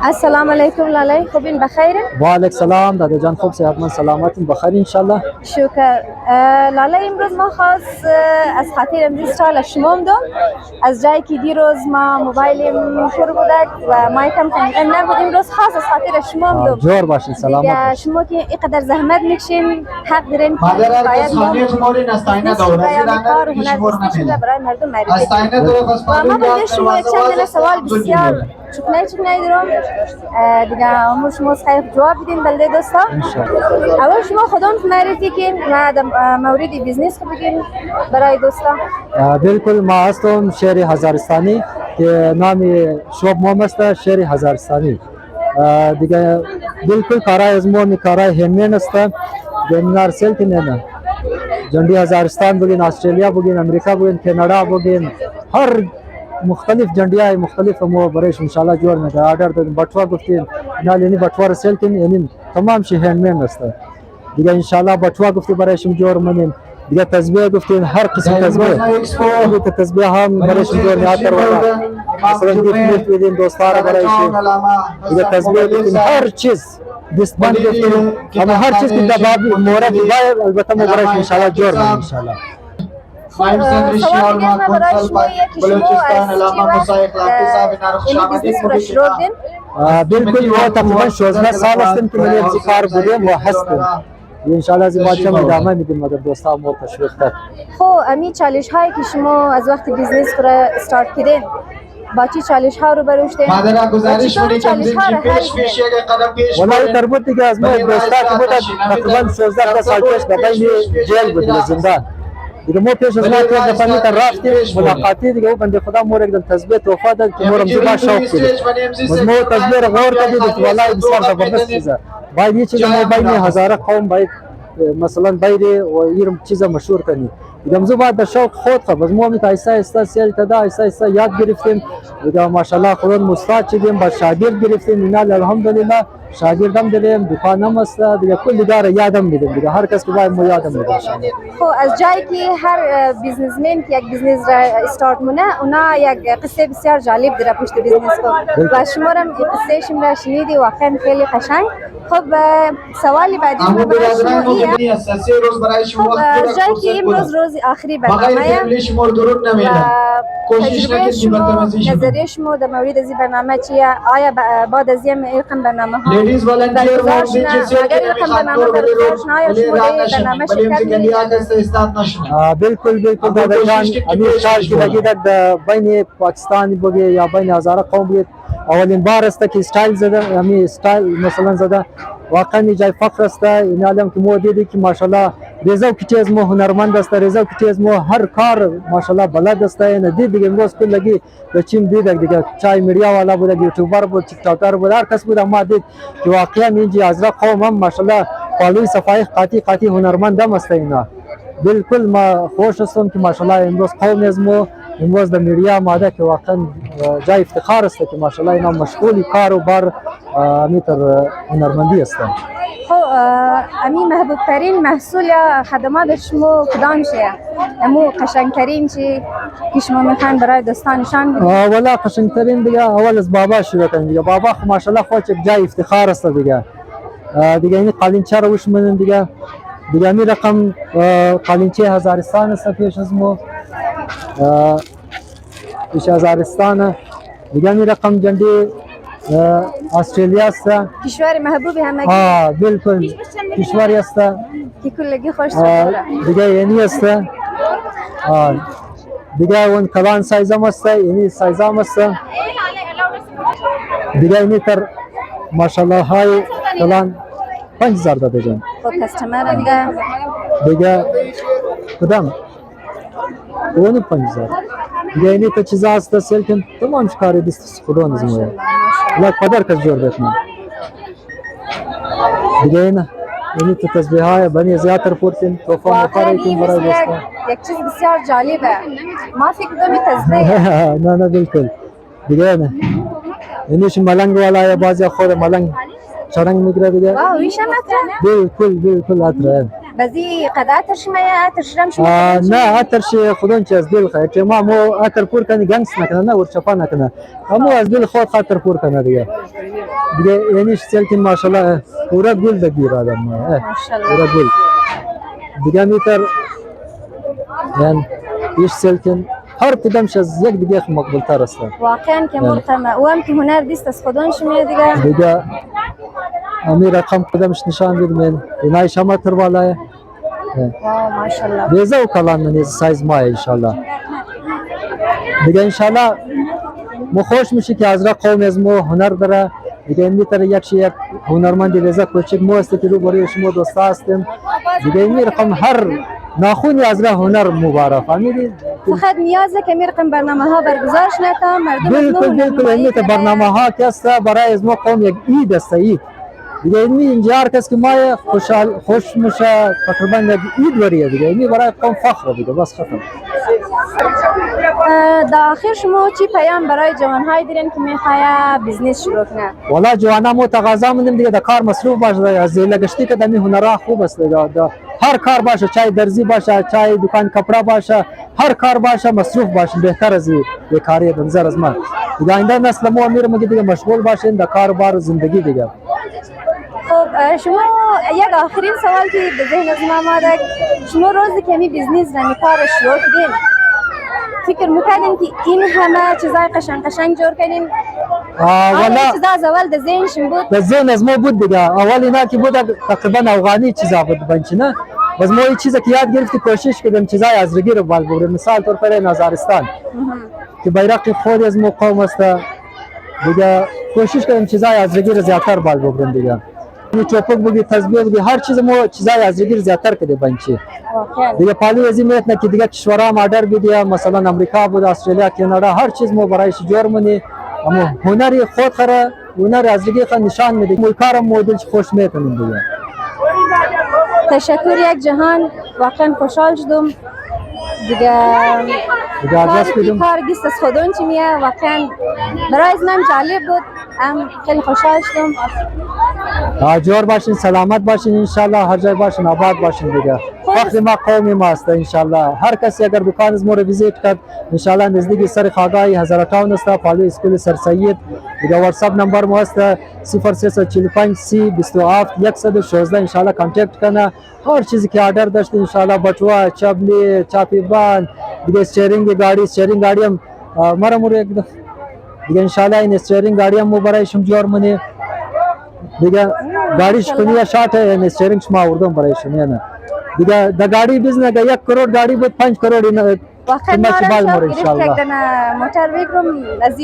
السلام علیکم لاله، خوبین بخیر؟ و علیک السلام دادا جان، خوب صحتمند سلامتین بخیر انشالله. شکر. لاله امروز ما خواست از خاطر امروز سال شما دوم از جایی که دیروز ما موبایلم پر بودک و مایکم تنظیم نبود، امروز خاص از خاطر شما دوم جور باشین، سلامت باشین. شما که اینقدر زحمت میکشین حق دارین که باید کار و هنر دستشون برای مردم معرفی کنید. و ما باید شما چند سوال بسیار چکنه دارم دیگه امور شما خیلی جواب بدین بلده دوستا. اول شما خودم معرفی کن و مورد بیزنس که بگین برای دوستا. بالکل ما هستم شهر هزارستانی که نام شوب مام است، شهر هزارستانی. دیگه بالکل کارای از ما کارای هندمین است. دنیار سیل که نه جندی هزارستان بگین، استرالیا بگین، امریکا بگین، کانادا بگین، هر مختلف جنډیای مختلف مو برایش ان شاء الله جوړ نه آرډر د بټوا گفتین نه لنی بټوا سیل کین یعنی تمام شی هندمین است دیگه ان شاء الله بټوا گفتی برایش جوړ منین دیگه تسبیح گفتین هر قسم تسبیح هم برایش جوړ نه اتر ولا مثلا گفت میدین دوستانه برایش دیگه تسبیح گفتین هر چیز دستبند گفتین اما هر چیز که د باب مورد وای البته مو برایش ان شاء الله جوړ منین ان شاء الله. سوال دیگه ما برای شما که شما از چی وقت این بیزنس رو شروع کردین؟ بالکل ما تقریبا 16 سال هستیم که من این کار بودیم و هستیم. ان شاء الله از بچه‌م ادامه میدیم مگر دوستان ما تشویق کرد. خب امی چالش هایی که شما از وقت بیزنس رو استارت کردین با چی چالش ها رو بروشتین؟ مادر گزارش کنی که پیش قدم پیش والله تربط دیگه از ما دوستان بود تقریبا 16 سال پیش در بین جیل بودیم زندان. دیگه ما پیش از ما که دفعه تا رفتیم ملاقاتی دیگه او بنده خدا مور یک تسبیح توفا داد که مورم زیبا شوق کرد ما تسبیح رو غور کردیم که والله بسیار زبردست چیزه باید یه چیز ما بین هزاره قوم باید مثلا باید و یه چیز مشهور کنی دیگه ما باید به شوق خود خب از ما می آیسته آیسته سیل تدا آیسته آیسته یاد گرفتیم دیگه ماشاءالله خودمون استاد شدیم با شاگرد گرفتیم اینا الحمدلله شاگردم داریم دکانم است دیگه کل دیگه یادم میدیم دیگه هر کس که باید ما یادم میدیم. خب از جایی که هر بیزنسمن که یک بیزنس را استارت مونه اونا یک قصه بسیار جالب داره پشت بیزنس کو و شما هم این قصه شما را شنیدی واقعا خیلی قشنگ. خب سوالی بعدی ما برای شما اینه خب جایی که امروز روز آخری برنامه تجربه شما نظریه شما در مورد از این برنامه چیه؟ آیا بعد از این رقم برنامه ها لیڈیز والنٹیر مون اگر رقم برنامه برگزارشنا آیا شما در برنامه شرکت می‌کنید؟ بالکل دادا جان امیر سال کی لگی در بین پاکستان بگی یا بین هزاره قوم بگید اولین بار است که استایل زده یعنی استایل مثلا زده واقعا جای فخر است این عالم که مو دیدی که ماشاءالله رضا کیتی از مو هنرمند است رضا کیتی از مو هر کار ماشاءالله بلد است نه دیگه امروز کل لگی بچیم دیگه چای میډیا والا بود یوټیوبر بود ټیک ټاکر بود هر کس بود ما دید که واقعا اینجا از قوم هم ماشاءالله پالوی صفای قاطی هنرمند هم است اینا بالکل ما خوش هستم که ماشاءالله امروز قوم از مو امروز در میډیا ماده که واقعا جای افتخار است که ماشاءالله اینا مشغول کار و بار میتر هنرمندی هستند. خب امی محبوب ترین محصول یا خدمات شما کدام شه؟ امو قشنگ ترین چی که شما میخواین برای دوستانشان بدید؟ والا قشنگ ترین دیگه اول از بابا شروع کنیم دیگه بابا خو ماشاءالله خود جای افتخار است دیگه این قالینچه رو وش منن دیگه می رقم قالینچه هزارستان است پیش از مو پیش هزارستان دیگه می رقم جندی استرالیا است کشور محبوب همگی بالکل کشوری است که کلگی خوش داره دیگه یعنی است دیگه اون کلان سایزم است یعنی سایزم است دیگه اینی تر ماشاءالله های کلان 5000 داده جان خب کستمر دیگه کدام اونی 5000 دیگه اینی تا چیزا است سلکن تمام شکاری دست خودان از مویه لا قدر کس جور بیتنا دیگه اینی تو تسبیح های بنی زیادتر پورتین توفا مقاره کن برای دوستا یک چیز بسیار جالبه ما فکر دومی تسبیح نه بالکل دیگه اینیش ملنگ والا یا بازی خود ملنگ چرنگ میگیره دیگه. واو ویشم عطر بالکل عطره. بزی قد عطر شما یا عطر شرم شما؟ نه عطرش خودون چه از دل خواهد که ما مو عطر پور کنی گنگس نکنه نه ورچپا نکنه اما از دل خود خاطر پور کنه دیگه یعنی سلکین ماشاءالله پورا گل بگیر آدم ماشاءالله پورا گل دیگه میتر یعنی ایش سلکین هر کدامش از یک دیگه مقبول تر است واقعا که مرتمه و هم که هنر دیست از خودون شما دیگه امیر رقم کدامش نشان بدم اینای شما تر بالای واو ماشاءالله بیزه و کلان منی سایز ماه انشالله دیگه انشالله مو خوش میشه که از را قوم از مو هنر داره دیگه این میتره یک هنرمند بیزه کوچک مو است که رو برای شما دوستا هستیم دیگه این رقم هر ناخونی از را هنر مبارک فهمیدید فقط نیازه که میرقم برنامه ها برگزارش نتا مردم بالکل این برنامه ها که است برای از ما قوم یک عید است عید دیگه اینجا هر کس که ما خوش میشه تقریبا عید وریه دیگه این برای قوم فخر دیگه بس ختم. در آخر شما چی پیام برای جوانهای دیرین که میخواه بیزنس شروع کنه؟ والا جوانا مو تقاضا میدیم دیگه در کار مصروف باشه از لگشتی که دمی هنرها خوب است دیگه هر کار باشه چای درزی باشه چای دکان کپڑا باشه هر کار باشه مصروف باشه بهتر از بیکاری به نظر از من دیگه آینده نسل مو امیر میگه دیگه مشغول باشین در کار بار زندگی دیگه. خب شما یک آخرین سوال که به ذهن از ما آمده شما روزی که می بیزنس و می کار شروع کردین فکر میکردین که این همه چیزای قشنگ جور کنین؟ والا چیزا از اول در ذهنشون بود؟ در ذهن از ما بود دیگه اول اینا که بود تقریبا افغانی چیزا بود بنچ نه بس ما این چیزا که یاد گرفتی کوشش کردیم چیزای از رگی رو بال ببریم مثال طور پر نظارستان که بیرق خود از ما قوم است دیگه کوشش کردیم چیزای از رگی رو زیادتر بال ببریم دیگه این چوپک بگی تسبیح بگی هر چیز ما چیزای از رگی رو زیادتر کردیم بنچی دیگه پالی از این میت نه که دیگه کشورها مادر بیدیا مثلا امریکا بود استرالیا کانادا هر چیز ما برایش جور منی اما هنری خود خره هنر از دیگه خود نشان میده مو کارم مدل خوش میکنیم دیگه. تشکر یک جهان واقعا خوشحال شدم دیگه کار گیست از خودون چی میه واقعا برای از من جالب بود خیلی خوشحال شدم جور باشین سلامت باشین انشالله هر جای باشین آباد باشین دیگه وقتی ما قومی ماست انشالله هر کسی اگر دکان از ما رو ویزیت کرد انشالله نزدیک سر خاگای هزار تاون است پالو اسکول سر سید دیگه واتساپ نمبر ما است 0345 30 27 116 انشالله کانتکت کنه هر چیزی که آرڈر داشت انشالله بچوا چبلی چاپی بان دیگه استرینگ گاڑی هم مرا دیگه انشالله این استرینگ گاڑی هم برایشون جور منی دیگه گاڑیش کنیه شات این استرینگ شما آوردم برایشون نه دیگه دا گاڑی بزنه 1 کروڑ گاڑی بود 5 کروڑ واقعا نارم شد گرفت که موتر بگرم از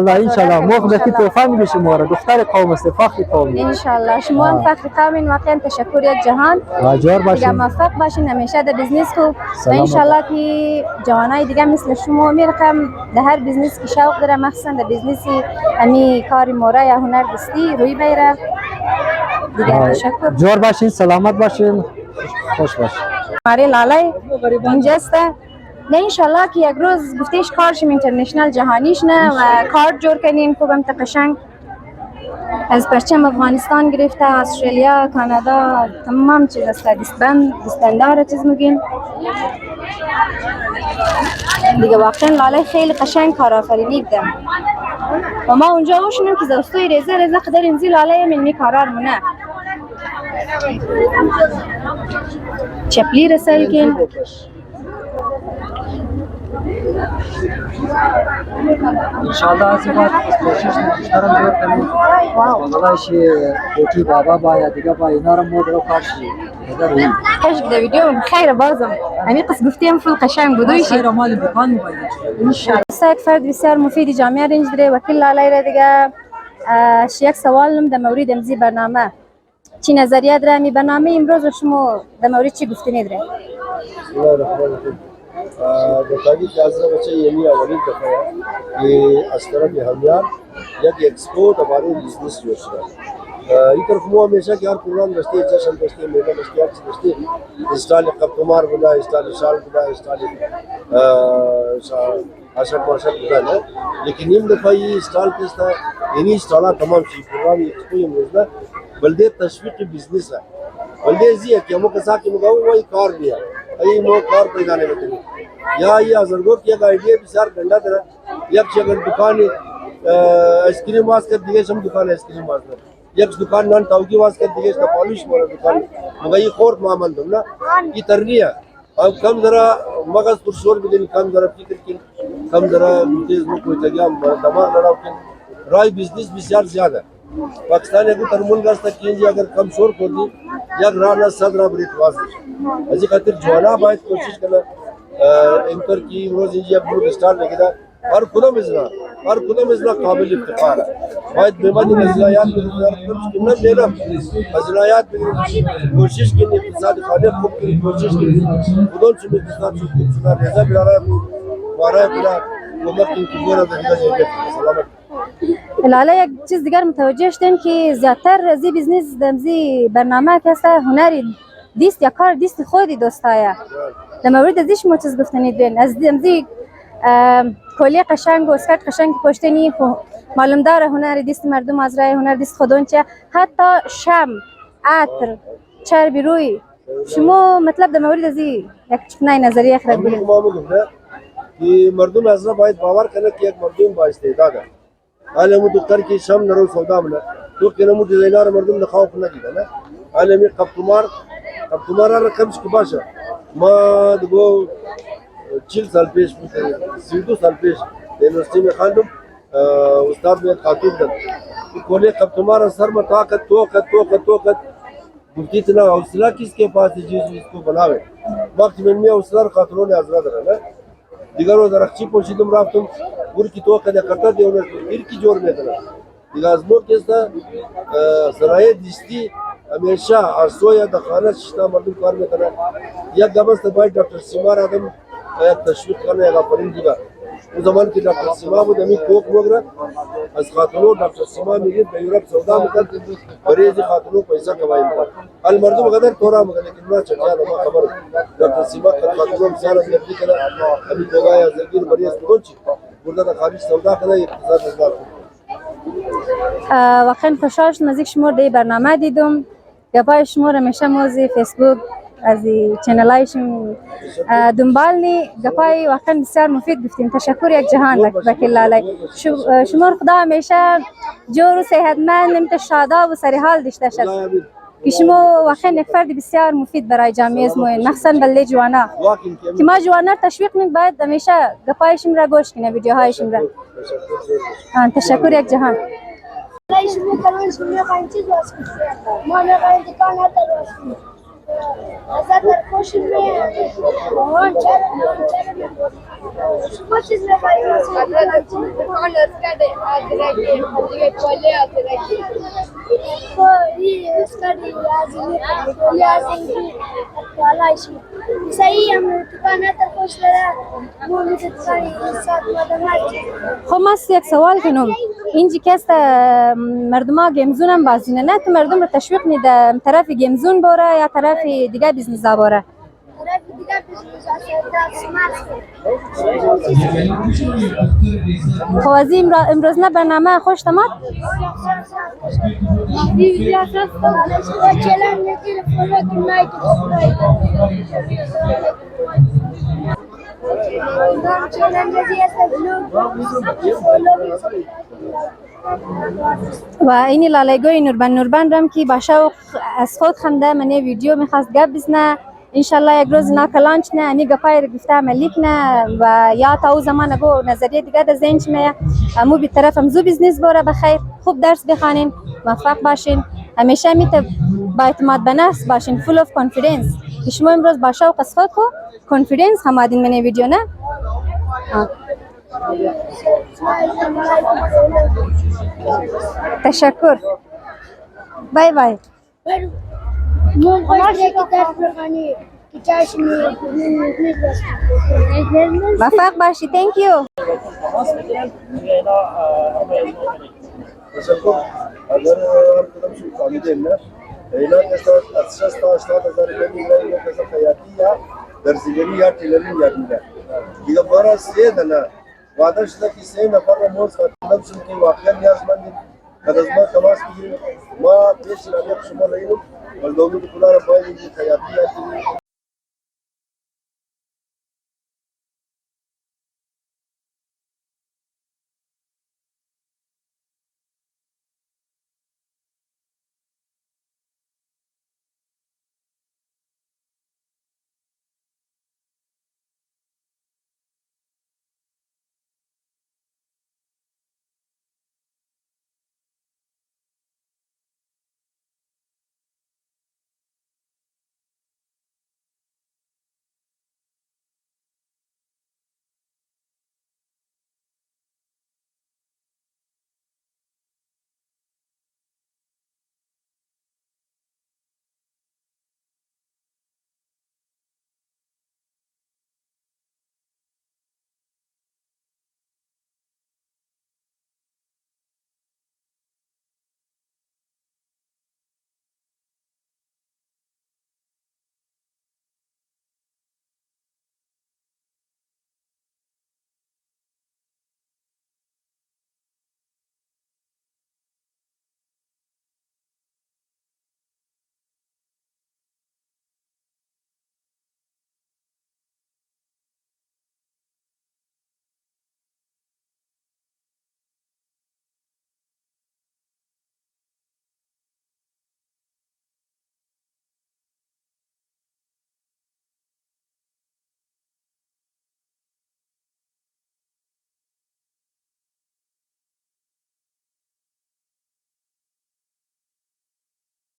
انشالله موقع بکی توفا میگه شما را دختر قوم است فخر قوم انشالله شما هم فخر قومین واقعا تشکر یک جهان جور باشین موفق باشین همیشه در بیزنس خوب و انشالله که جوانای دیگه مثل شما میرقم در هر بیزنس که شوق داره مخصوصا در بیزنس همی کار موره یا هنر دستی روی بیره دیگه تشکر جور باشین سلامت باشین خوش باشین ماری لاله اینجاست نه انشالله که یک روز گفتیش کار شیم اینترنشنال جهانیش نه و کار جور کنیم خوبم قشنگ از پرچم افغانستان گرفته استرالیا کانادا تمام چیز است دستبندار چیز میگیم دیگه واقعا لاله خیلی قشنگ کارآفرینی ده و ما اونجا باشیم که دوستای ریزه قدر اینزی لاله منی کارار مونه چپلی رسل کن انشالله از این بعد کوشش نمی‌کنم جور کنیم والله شی کوتی بابا باید دیگه با اینا رو مود رو کارشی خشک ده ویدیو خیر بازم همین قصد گفتیم فل قشنگ بودویشی خیر مال دکان می‌باید انشالله یک فرد بسیار مفید جامعه رنج داره وکیل لاله را دیگه یک سوالم در مورد امزی برنامه چی نظریه داره می برنامه امروز شما در مورد چی گفتنی داره بسم الله الرحمن الرحیم در تاکید جازه بچه یعنی اولین دفعه که از طرف همیان یک اکسپورت हमारे बिजनेस जो है این طرف مو همیشه که هر پروگرام داشته جشن داشته میله داشته هر چیز داشته استال قبطمار بوده استال شال بوده استال عشق باشد بوده نه لیکن این دفعه این استال که است یعنی استالا تمام شی پروگرام ایکسپو امروز نه بلده تشویق بیزنس ہے بلده زیه که مو کسا که مگاو وای کار دیا ای مو کار پیدا نمیکنی یا یہ ازرگو کی ایک آئیڈیا بسیار گندا طرح یک اگر دکان آئس کریم واس کر دیگه شم دکان آئس کریم واس کر یک دکان نان تاوگی واس کر دیگه تا پالیش مولا دکان مگا یہ خورد معامل دم نا یہ ترنیه اب کم ذرا مغز پرشور بدین کم ذرا فکر کن کم ذرا تیز مو کوئی تگیا دماغ لڑاو کن رای بزنس بسیار زیادہ پاکستان اگو ترمون گاستا کینجی اگر کم شور کر دی یک رانا صد را بریت واس ازی خاطر جوانا باید کوشش کرنا انکر کی روز اینجا بلوگ اسٹار لگیدا ہر خدا مزنا قابل افتخار ہے باید بیماری نزلایات میں کنا دینا نزلایات میں کوشش کرنی اقتصاد خانے خوب کی کوشش کرنی خودوں سے اقتصاد سنا رضا بلارا وارا بلا حکومت کی گورا دیگه سلامت لاله یک چیز دیگر متوجه شدیم که زیادتر از این بیزنس دمزی برنامه کسا هنری دیست یا کار دیست خودی دوستایه در مورد ازیش ما چیز گفتنید بین از دمزی کلی قشنگ و اسکرت قشنگ پشتنی معلوم داره هنر دیست مردم از رای هنر دیست خودون چه حتی شم عطر چربی روی شما مطلب در مورد ازی یک چکنای نظریه خرد بلید که مردم از را باید باور کنه که یک مردم با استعداده عالمو دکتر کی شم نرو سودا بنا تو کنمو دیزاینر مردم نه خوف نه دیده نه عالمی قبطمار رقمش که باشه ما دگو 40 سال پیش 32 سال پیش یونیورسیتی میں خواندم استاد میں خاطب داد کولے قبطمار سر میں توقت گفتی اتنا حوصلہ کس کے پاس ہے جس کو بناوے وقت میں حوصلہ خاطروں نے حضرت رہا دیگر روز رخچی پوشیدم رفتم ور کی توقع کرتا دیونه پیر کی جور میکنه دیگه از مو کستا سرایه دیستی همیشه ارسویا دخانه شتا مردم کار میکنه یک گبست باید دکتر سیما را آدم تشویق کنه یا پرین دیگه اون زمان که دکتر سیما بود امی کوک مگره از خاتونو دکتر سیما میگید به یورپ سودا میکرد بریزی خاتونو پیسا کمایی میکرد حال مردم قدر تورا مگه لیکن ما چکیا ما خبر دکتر سیما خاتونو مثال میگردی کنه امی توگا یا زرگیر بریز کدون چی burada da خارج سودا کنه اقتصاد نظام واقعا خوشحال شدم از یک شما در برنامه دیدم گپای شما را همیشه موزی فیسبوک از چنلایشون دنبال نی گپای واقعا بسیار مفید گفتیم تشکر یک جهان وکیل لاله شما خدا همیشه جور و صحتمند نمت شادا و سر حال داشته شد که شما واقعا یک فرد بسیار مفید برای جامعه ازمون مخصوصا بلده جوانا که ما جوانا همیشه باید همیشه گپایشون را گوش کنه ویدیوهایشون را تشکر یک جهان خب من یک سوال کنم اینجی که است مردم گیمزون هم بازی نه تو مردم رو تشویق نیده طرف گیمزون باره یا طرف دیگه بیزنس باره خب از امروز نه برنامه خوش تمام و اینی لالایگوی نوربن رم که با شوق از خود خنده منه ویدیو میخواست گپ بزنه انشالله یک روز اینا کلانچ نه انی گپای رو گفته عملی کنه و یا تا او زمان اگو نظریه دیگه در ذهنش میه امو بی طرف امزو بیزنس باره بخیر خوب درس بخوانین موفق باشین همیشه میته با اعتماد به نفس باشین فول اف کانفیدنس که شما امروز با شوق از خود خو کانفیدنس هم آدین منه ویدیو نه تشکر بای بای موفق باشی thank you تشکر. اگر हम कदम से काबिल हैं ना इलाज के साथ अच्छा स्टार्ट 7000 रुपए मिल रहा है ये कैसा खयाती या दर्जीगरी या टेलरिंग या मिला ये बड़ा से ना वादा शुदा कि से नफर मोस का कदम से की वाकई नियाजमंद कदमा तमास की ما بيش لا يقسم رأيه والدولة كلها رباي خياطية